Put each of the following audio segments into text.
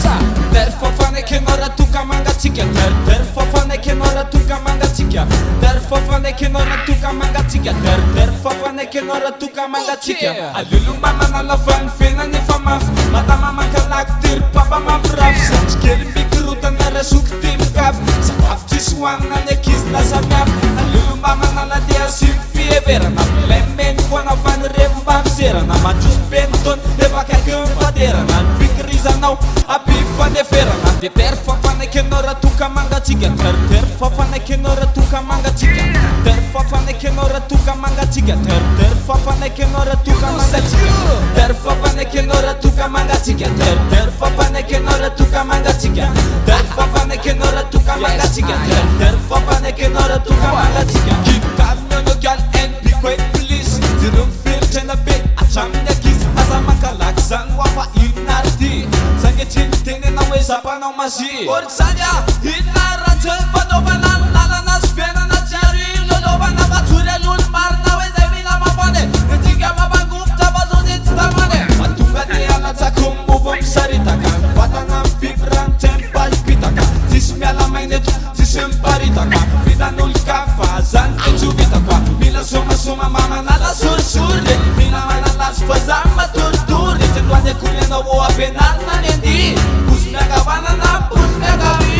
rannosa. Derfafane che nora tuka manga chikia. Derfafane che nora tuka manga chikia. Derfafane che nora tuka manga chikia. Derfafane che nora tuka manga chikia. Alulu mama na la fan fena ni famaf. Mata mama kalaktir papa ma braf. Sanskeli mikruta na resuk tim kaf. Sakaf tiswan na ne kis na samaf. Alulu mama na la dia simfie vera na lemmen kwana fan rev bam sera na majus benton eva kakun fadera na fikriza nau apifa de fera na de derfafane che nora tuka manga chikia. Derfafane che nora tuka manga chikia. Derfafane che nora tuka manga chikia. Derfafane che nora tuka manga chikia. Derfafane che nora tuka manga chikia. Derfafane che nora tuka manga chikia. Derfafane che nora tuka manga chikia. Derfafane che nora tuka manga chikia. Kitab no gal en piquet police. Dirum fil tena bit acham ne kis azama kalak sang wafa inardi. Sange chintene na we zapa na maji. Orsanya hinara chelpa do banan nala nas fena na chari lo bana bature lul mar na we zemina mabane. Tiga mabagup tabazonit stamane. Matunga de ala takum mubom saritaka. Vatanam vibram tempa pitaka. Tismia la mainet tisem paritaka. Vida nul kafa zan etubita kwa. Mila soma mama nala sur surde. Mila mana las fazama torture. Tenduane kunya na wo apenar na nendi. Pusmia gavana na pusmia gavi.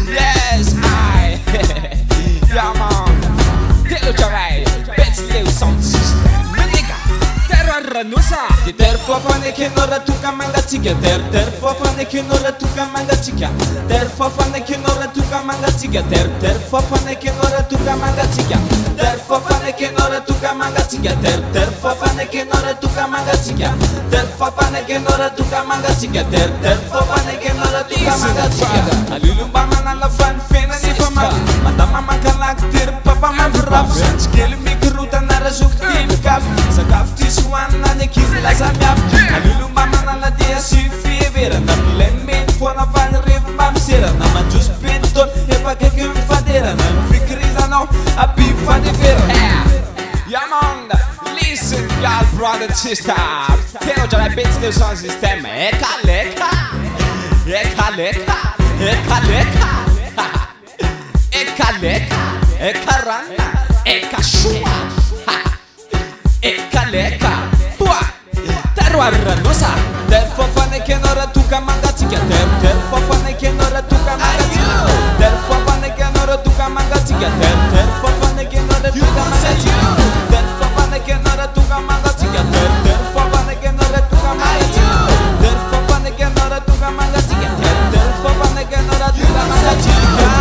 Yes, I. Yeah man. Telo charai. Betsleu sound system. Menega. Terra rannosa. Derfafane che nora tuka manga chikia. Derfafane che nora tuka manga chikia. Derfafane che nora tuka manga chikia. Derfafane che nora tuka manga chikia. Derfafane che nora tuka manga chikia. Derfafane che nora tuka manga chikia. Derfafane che nora tuka manga chikia. Derfafane che nora tuka manga chikia. Alulu mama na la fan fena ni fama. Mata mama kalaktir papa ma braf. Sanskeli mikruta na resuk tim kaf. Sakaf tiswan na ne kis la samyaf. Alulu mama na la dia sifi vera. Na lemmen fona van rev bam sera. Na majus penton eva kakun fadera. Na fikriza no apifa de vera. Yeah man, listen y'all brother and sister. Tell you that bitch new sound system. Eka leka. Eka leka. Eka leka. Eka leka. Eka rana. Eka shua. Eka leka. Terra rannosa. Derfafane che nora tuka manga chikia. Derfafane che nora tuka manga chikia. Derfafane che nora tuka manga chikia. Derfafane che nora tuka manga chikia. Derfafane che nora tuka manga chikia. Derfafane che nora tuka manga chikia. Derfafane che nora tuka manga chikia. Derfafane che nora tuka manga chikia.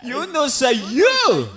You know say you.